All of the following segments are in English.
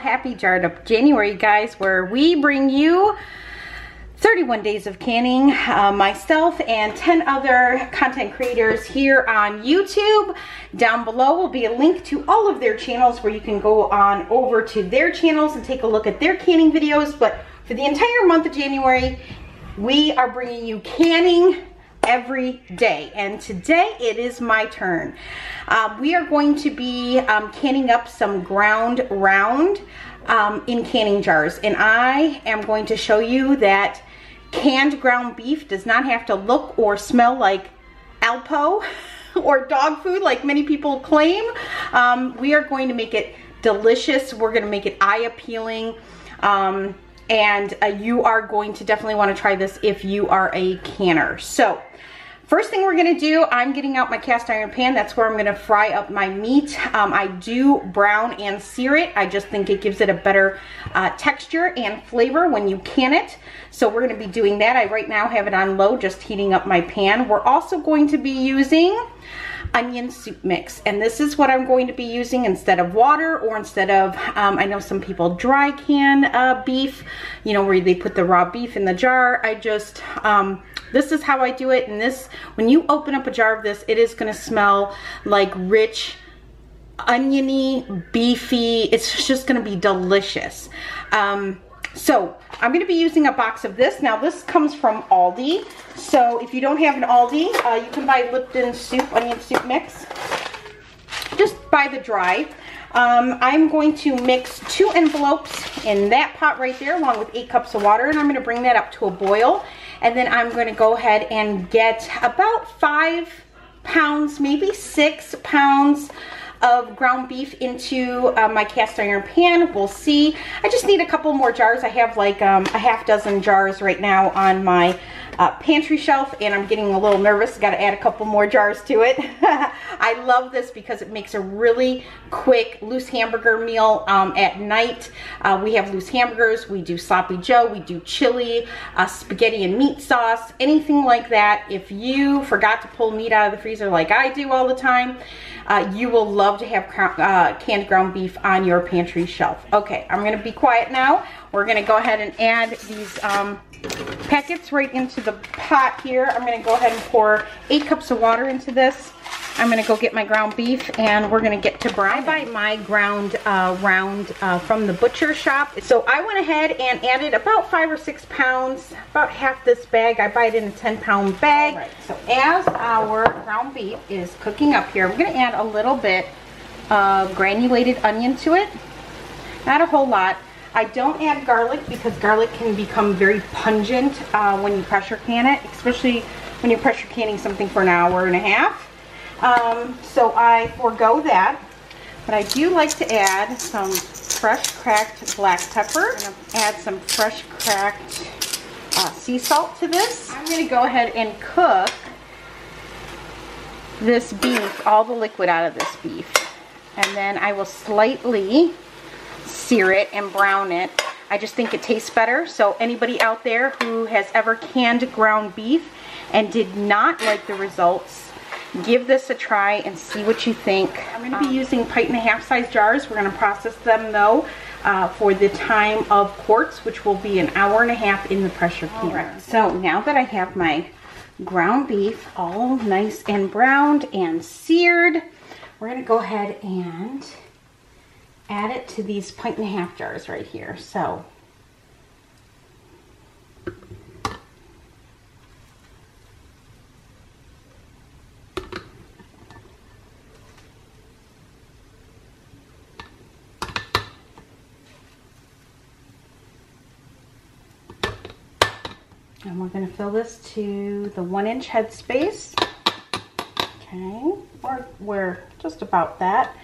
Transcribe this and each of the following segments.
Happy Jarred Up January, guys, where we bring you 31 days of canning. Myself and 10 other content creators here on YouTube. Down below will be a link to all of their channels where you can go on over to their channels and take a look at their canning videos. But for the entire month of January, we are bringing you canning every day, and today it is my turn. We are going to be canning up some ground round in canning jars, and I am going to show you that canned ground beef does not have to look or smell like Alpo or dog food like many people claim. We are going to make it delicious. We're going to make it eye appealing. And you are going to definitely want to try this if you are a canner. So first thing we're going to do, I'm getting out my cast iron pan. That's where I'm going to fry up my meat. I do brown and sear it. I just think it gives it a better texture and flavor when you can it. So we're going to be doing that. I right now have it on low, just heating up my pan. We're also going to be using onion soup mix, and this is what I'm going to be using instead of water, or instead of I know some people dry can beef, you know, where they put the raw beef in the jar. I just this is how I do it. And this, when you open up a jar of this, it is going to smell like rich, oniony, beefy. It's just going to be delicious. So I'm going to be using a box of this. Now this comes from Aldi. So if you don't have an Aldi, you can buy Lipton soup, onion soup mix. Just buy the dry. I'm going to mix 2 envelopes in that pot right there, along with 8 cups of water, and I'm going to bring that up to a boil. And then I'm going to go ahead and get about 5 pounds, maybe 6 pounds of ground beef into my cast iron pan. We'll see. I just need a couple more jars. I have like a half dozen jars right now on my pantry shelf, and I'm getting a little nervous. Got to add a couple more jars to it. I love this because it makes a really quick loose hamburger meal at night. We have loose hamburgers, we do sloppy joe, we do chili, spaghetti and meat sauce, anything like that. If you forgot to pull meat out of the freezer like I do all the time, you will love to have canned ground beef on your pantry shelf. Okay, I'm going to be quiet now. We're going to go ahead and add these packets right into the pot here. I'm going to go ahead and pour 8 cups of water into this. I'm going to go get my ground beef, and we're going to get to brown. I buy my ground round from the butcher shop. So I went ahead and added about 5 or 6 pounds, about half this bag. I buy it in a 10-pound bag. Right, so as our ground beef is cooking up here, we're going to add a little bit of granulated onion to it. Not a whole lot. I don't add garlic because garlic can become very pungent when you pressure can it, especially when you're pressure canning something for an hour and a half. So I forego that, but I do like to add some fresh cracked black pepper. I'm going to add some fresh cracked sea salt to this. I'm going to go ahead and cook this beef, all the liquid out of this beef, and then I will slightly sear it and brown it. I just think it tastes better. So anybody out there who has ever canned ground beef and did not like the results, give this a try and see what you think. I'm going to be using 1.5 size jars. We're going to process them though for the time of quarts, which will be an hour and a half in the pressure canner. Right. So now that I have my ground beef all nice and browned and seared, we're going to go ahead and add it to these 1.5 jars right here. So and we're going to fill this to the 1-inch head space. Okay, we're just about that.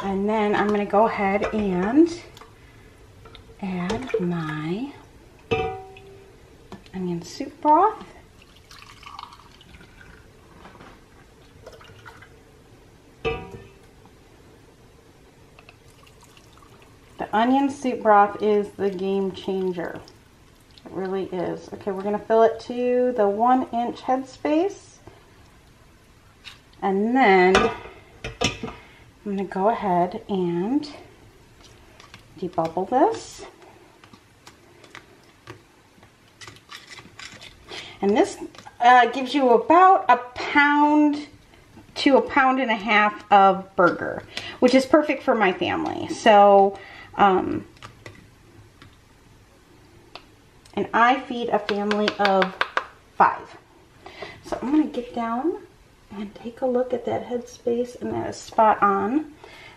And then I'm going to go ahead and add my onion soup broth. The onion soup broth is the game changer. It really is. Okay, we're going to fill it to the 1-inch headspace. And then I'm going to go ahead and debubble this. And this gives you about a pound to a pound and a half of burger, which is perfect for my family. So, and I feed a family of 5. So I'm going to get down and take a look at that headspace, and that is spot on.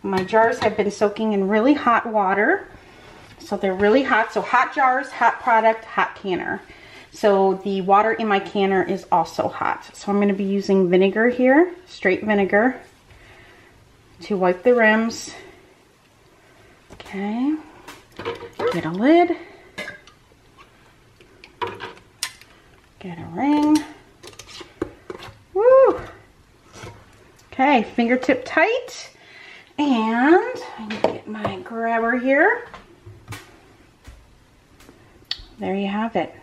My jars have been soaking in really hot water. So they're really hot. So hot jars, hot product, hot canner. So the water in my canner is also hot. So I'm going to be using vinegar here, straight vinegar, to wipe the rims. Okay, get a lid, get a ring. Woo! Okay, fingertip tight. And I need to get my grabber here. There you have it.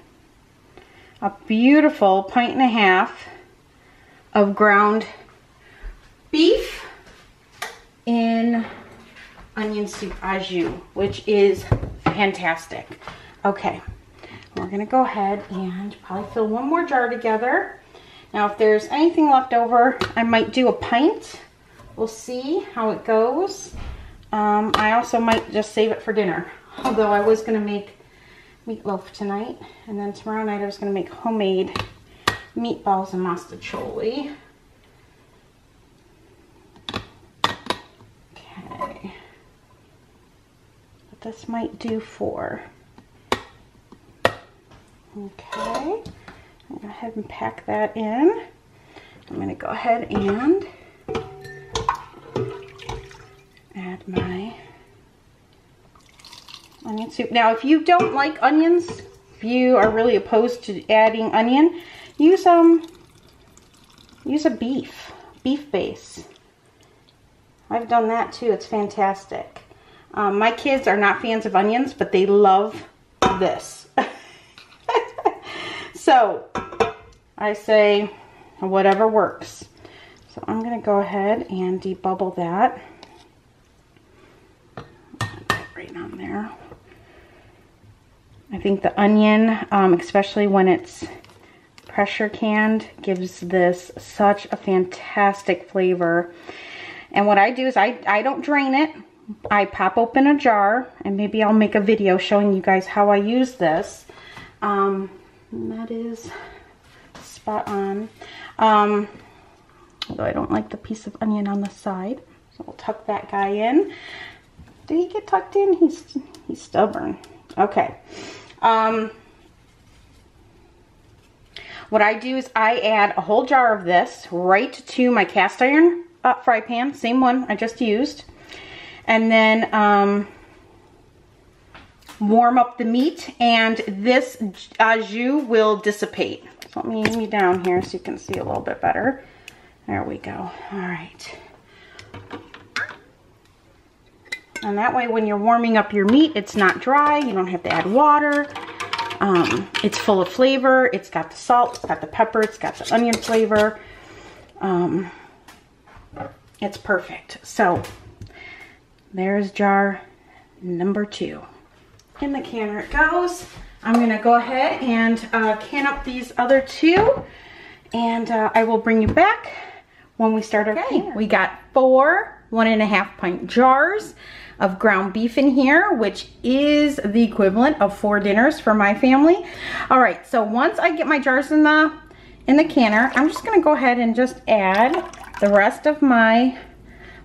A beautiful 1.5 pints of ground beef in onion soup au jus, which is fantastic. Okay, we're gonna go ahead and probably fill one more jar together. Now, if there's anything left over, I might do a pint. We'll see how it goes. I also might just save it for dinner, although I was gonna make meatloaf tonight, and then tomorrow night I was going to make homemade meatballs and mostaccioli. Okay, but this might do 4. Okay, I'm going to go ahead and pack that in. I'm going to go ahead and add my onion soup. Now, if you don't like onions, if you are really opposed to adding onion, use a beef base. I've done that too. It's fantastic. My kids are not fans of onions, but they love this. So I say whatever works. So I'm going to go ahead and debubble that. Right on there. I think the onion, especially when it's pressure canned, gives this such a fantastic flavor. And what I do is I don't drain it. I pop open a jar, and maybe I'll make a video showing you guys how I use this. And that is spot on. Although I don't like the piece of onion on the side. So we'll tuck that guy in. Did he get tucked in? He's stubborn. Okay. What I do is I add a whole jar of this right to my cast iron fry pan, same one I just used, and then warm up the meat, and this au jus will dissipate. So let me aim you down here so you can see a little bit better. There we go. All right. And that way, when you're warming up your meat, it's not dry. You don't have to add water. It's full of flavor. It's got the salt, it's got the pepper, it's got the onion flavor. It's perfect. So there's jar number 2. In the canner it goes. I'm going to go ahead and can up these other 2, and I will bring you back when we start our canner. We got 4 1.5 pint jars of ground beef in here, which is the equivalent of 4 dinners for my family. All right, so once I get my jars in the canner, I'm just gonna go ahead and just add the rest of my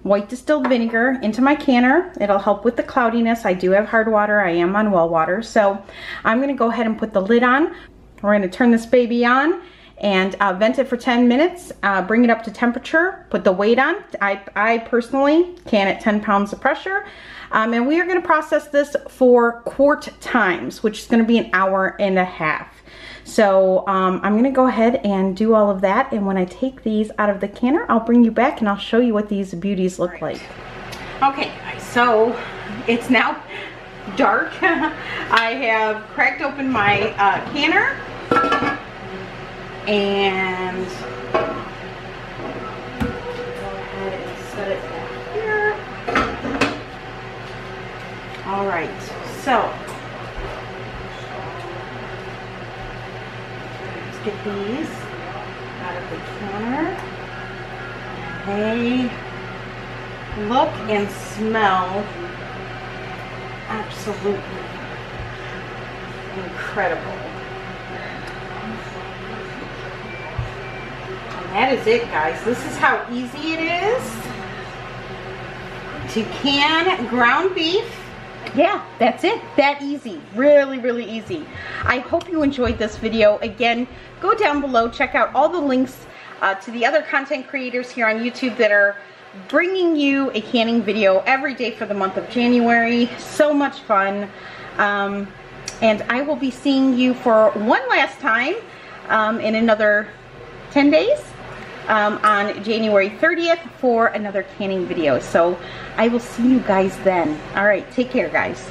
white distilled vinegar into my canner. It'll help with the cloudiness. I do have hard water, I am on well water. So I'm gonna go ahead and put the lid on. We're gonna turn this baby on and vent it for 10 minutes, bring it up to temperature, put the weight on. I personally can at 10 pounds of pressure. And we are gonna process this for quart times, which is gonna be 1.5 hours. So I'm gonna go ahead and do all of that. And when I take these out of the canner, I'll bring you back and I'll show you what these beauties look like. Okay, so it's now dark. I have cracked open my canner. And go ahead and set it back here. All right, so let's get these out of the counter. They look and smell absolutely incredible. And that is it, guys. This is how easy it is to can ground beef. Yeah, that's it. That easy. Really, really easy. I hope you enjoyed this video. Again, go down below, check out all the links to the other content creators here on YouTube that are bringing you a canning video every day for the month of January. So much fun. And I will be seeing you for one last time in another 10 days on January 30th for another canning video. So I will see you guys then. All right, take care, guys.